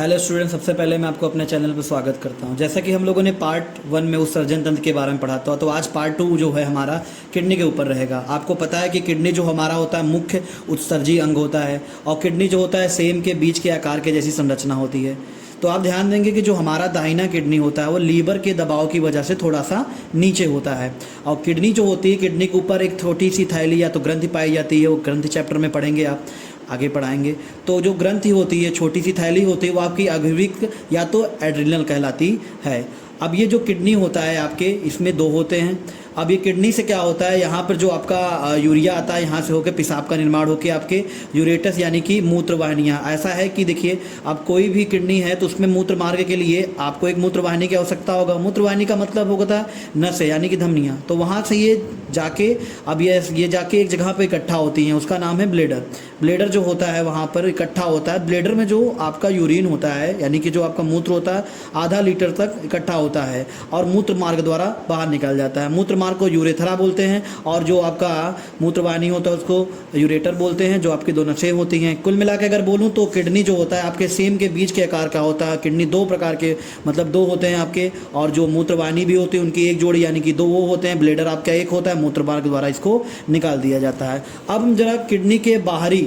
Hello student, सबसे पहले मैं आपको अपने चैनल पर स्वागत करता हूं। जैसा कि हम लोगों ने पार्ट 1 में उत्सर्जन तंत्र के बारे में पढ़ा था, तो आज पार्ट 2 जो है हमारा किडनी के ऊपर रहेगा। आपको पता है कि किडनी जो हमारा होता है मुख्य उत्सर्जी अंग होता है, और किडनी जो होता है सेम के बीज के आकार के जैसी संरचना होती है। तो आप ध्यान देंगे कि जो हमारा दाहिना किडनी होता है वो लीवर के दबाव की वजह से थोड़ा सा नीचे होता है, और किडनी जो होती है, किडनी के ऊपर एक छोटी सी थैली या तो ग्रंथि पाई जाती है। वो ग्रंथि चैप्टर में पढ़ेंगे, आप आगे पढ़ाएंगे। तो जो ग्रंथि होती है, छोटी सी थैली होती है, वो आपकी अग्विक या तो एड्रिनल कहलाती है। अब ये जो किडनी होता है आपके, इसमें दो होते हैं। अब ये किडनी से क्या होता है, यहाँ पर जो आपका यूरिया आता है, यहाँ से होकर पेशाब का निर्माण होकर आपके यूरेटस यानी कि मूत्र वाहिनियाँ। ऐसा है कि देखिए, अब कोई भी किडनी है तो उसमें मूत्र मार्ग के लिए आपको एक मूत्र वाहिनी की आवश्यकता होगा। मूत्र वाहिनी का मतलब होगा नस यानी कि धमनियाँ। तो वहाँ से ये जाके, अब ये जाके एक जगह पर इकट्ठा होती हैं, उसका नाम है ब्लेडर। ब्लेडर जो होता है वहाँ पर इकट्ठा होता है। ब्लेडर में जो आपका यूरिन होता है यानी कि जो आपका मूत्र होता है, आधा लीटर तक इकट्ठा होता है और मूत्र मार्ग द्वारा बाहर निकल जाता है। मूत्र मार्ग को यूरेथ्रा बोलते हैं, और जो आपका मूत्रवाहिनी होता है उसको यूरेटर बोलते हैं, जो आपकी दो नसें होती हैं। कुल मिला के अगर बोलूँ तो किडनी जो होता है आपके सेम के बीज के आकार का होता है। किडनी दो प्रकार के, मतलब दो होते हैं आपके, और जो मूत्रवाहिनी भी होती है उनकी एक जोड़ी यानी कि दो वो होते हैं। ब्लेडर आपका एक होता है, मूत्र मार्ग द्वारा इसको निकाल दिया जाता है। अब हम जरा किडनी के बाहरी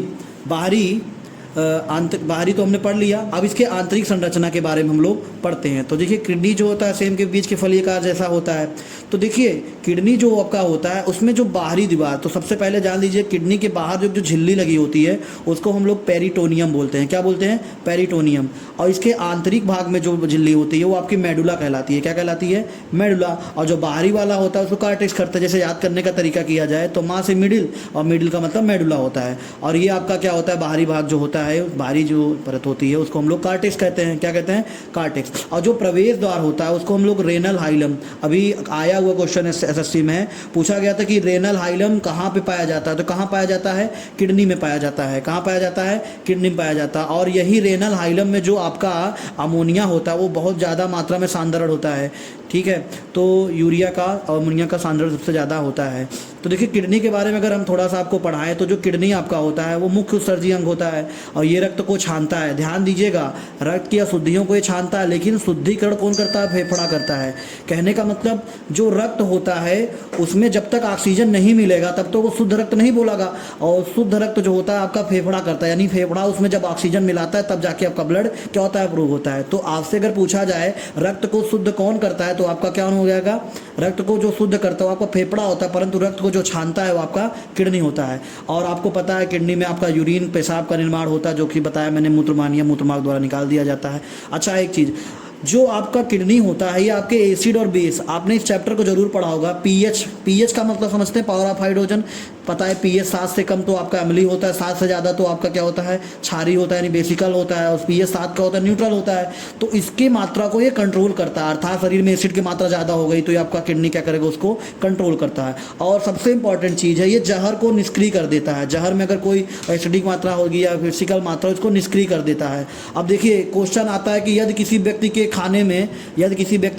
तो हमने पढ़ लिया। अब इसके आंतरिक संरचना के बारे में हम लोग पढ़ते हैं। तो देखिए, किडनी जो होता है सेम के बीच के फलीकार जैसा होता है। तो देखिए, किडनी जो आपका होता है उसमें जो बाहरी दीवार, तो सबसे पहले जान लीजिए, किडनी के बाहर जो झिल्ली लगी होती है उसको हम लोग पेरिटोनियम बोलते हैं। क्या बोलते हैं? पेरिटोनियम। और इसके आंतरिक भाग में जो झिल्ली होती है वो आपकी मेडुला कहलाती है। क्या कहलाती है? मेडुला। और जो बाहरी वाला होता है उसको कार्टेक्स करते हैं। जैसे याद करने का तरीका किया जाए तो माँ से मिडिल, और मिडिल का मतलब मेडुला होता है। और ये आपका क्या होता है, बाहरी भाग जो होता है, बाहरी जो परत होती है उसको हम लोग कार्टेक्स कहते हैं। क्या कहते हैं? कार्टेक्स। और जो प्रवेश द्वार होता है उसको हम लोग रेनल हाइलम, अभी आया हुआ क्वेश्चन एसएससी में पूछा गया था कि रेनल हाइलम कहाँ पे पाया जाता है, तो कहाँ पाया जाता है? किडनी में पाया जाता है। कहाँ पाया जाता है? किडनी में पाया जाता है। और यही रेनल हाइलम में जो आपका अमोनिया होता है वो बहुत ज़्यादा मात्रा में सांद्रण होता है। ठीक है, तो यूरिया का और अमोनिया का सांद्रण सबसे ज़्यादा होता है। तो देखिए, किडनी के बारे में अगर हम थोड़ा सा आपको पढ़ाएं तो जो किडनी आपका होता है वो मुख्य उत्सर्जी अंग होता है, और ये रक्त को छानता है। ध्यान दीजिएगा, रक्त की अशुद्धियों को ये छानता है, लेकिन शुद्धिकरण कौन करता है? फेफड़ा करता है। कहने का मतलब, जो रक्त होता है उसमें जब तक ऑक्सीजन नहीं मिलेगा तब तो वो शुद्ध रक्त नहीं बोलागा, और शुद्ध रक्त जो होता है आपका फेफड़ा करता है। यानी फेफड़ा उसमें जब ऑक्सीजन मिलाता है तब जाके आपका ब्लड क्या होता है? अप्रूव होता है। तो आपसे अगर पूछा जाए रक्त को शुद्ध कौन करता है, तो आपका क्या हो जाएगा? रक्त को जो शुद्ध करता है आपका फेफड़ा होता है, परंतु रक्त को जो छानता है वो आपका किडनी होता है। और आपको पता है किडनी में आपका यूरिन, पेशाब का निर्माण होता है, जो कि बताया मैंने, मूत्रवाहिनी, मूत्रमार्ग द्वारा निकाल दिया जाता है। अच्छा, एक चीज़, जो आपका किडनी होता है ये आपके एसिड और बेस, आपने इस चैप्टर को जरूर पढ़ा होगा। पीएच का मतलब समझते हैं? Power of hydrogen. पता है पीएच 7 से कम तो आपका अम्लीय होता है, 7 से ज़्यादा तो आपका क्या होता है? क्षारीय होता है, यानी बेसिकल होता है। और पीएच 7 का होता है न्यूट्रल होता है। तो इसकी मात्रा को ये कंट्रोल करता है, अर्थात शरीर में एसिड की मात्रा ज़्यादा हो गई तो ये आपका किडनी क्या करेगा? उसको कंट्रोल करता है। और सबसे इंपॉर्टेंट चीज़ है, ये जहर को निष्क्रिय कर देता है। जहर में अगर कोई एसिडिक मात्रा होगी या बेसिकल मात्रा, उसको निष्क्रिय कर देता है। अब देखिए, क्वेश्चन आता है कि यदि किसी व्यक्ति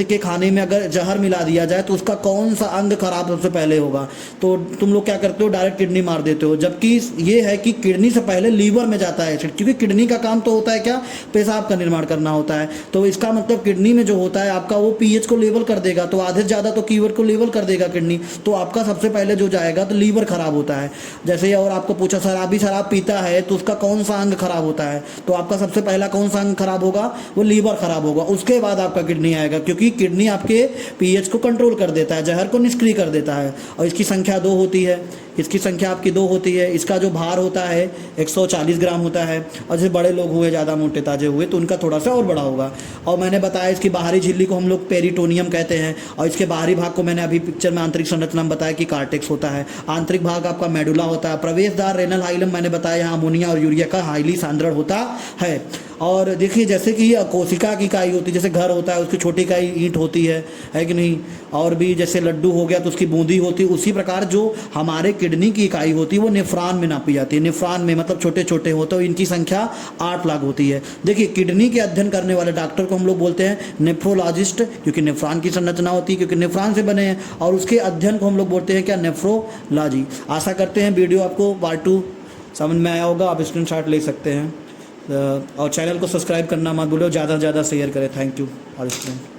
के खाने में अगर जहर मिला दिया जाए तो उसका कौन सा अंग खराब सबसे पहले होगा? तो तुम लोग क्या करते हो? डायरेक्ट किडनी मार देते हो। जबकि ये है कि किडनी से पहले लीवर में जाता है एसिड, क्योंकि किडनी का काम तो होता है क्या? पेशाब का निर्माण करना होता है। तो इसका मतलब किडनी में जो होता है आपका, वो पीएच को लेवल कर देगा, तो आधे से ज़्यादा तो कीवर को लेवल कर देगा किडनी। तो आपका सबसे पहले जो जाएगा तो लीवर खराब होता है। जैसे, और आपको पूछा शराब पीता है तो उसका कौन सा अंग खराब होता है? तो आपका सबसे पहला कौन सा अंग खराब होगा? वो लीवर खराब होगा। उसके बाद आपका किडनी आएगा, क्योंकि किडनी आपके पीएच को कंट्रोल कर देता है, जहर को निष्क्रिय कर देता है। और इसकी संख्या 2 होती है। इसकी संख्या आपकी 2 होती है। इसका जो भार होता है 140 ग्राम होता है। और जैसे बड़े लोग हुए, ज़्यादा मोटे ताजे हुए, तो उनका थोड़ा सा और बड़ा होगा। और मैंने बताया इसकी बाहरी झिल्ली को हम लोग पेरिटोनियम कहते हैं, और इसके बाहरी भाग को मैंने अभी पिक्चर में आंतरिक संरचना में बताया कि कार्टेक्स होता है। आंतरिक भाग आपका मेडुला होता है। प्रवेश द्वार रेनल हाइलम, मैंने बताया यहाँ अमोनिया और यूरिया का हाईली सांद्रण होता है। और देखिए, जैसे कि कोशिका की इकाई होती है, जैसे घर होता है उसकी छोटी इकाई ईंट होती है कि नहीं? और भी जैसे लड्डू हो गया तो उसकी बूंदी होती है, उसी प्रकार जो हमारे किडनी की इकाई होती है वो नेफ्रॉन में नापी जाती है। नेफ्रॉन में मतलब छोटे छोटे होते हैं, इनकी संख्या 8 लाख होती है। देखिए, किडनी के अध्ययन करने वाले डॉक्टर को हम लोग बोलते हैं नेफ्रोलॉजिस्ट, क्योंकि नेफ्रॉन की संरचना होती है, क्योंकि नेफ्रॉन से बने हैं। और उसके अध्ययन को हम लोग बोलते हैं क्या? नेफ्रोलॉजी। आशा करते हैं वीडियो आपको पार्ट 2 समझ में आया होगा। आप स्क्रीनशॉट ले सकते हैं। और चैनल को सब्सक्राइब करना मत भूलो, ज़्यादा से ज़्यादा शेयर करें। थैंक यू और स्टूडेंट।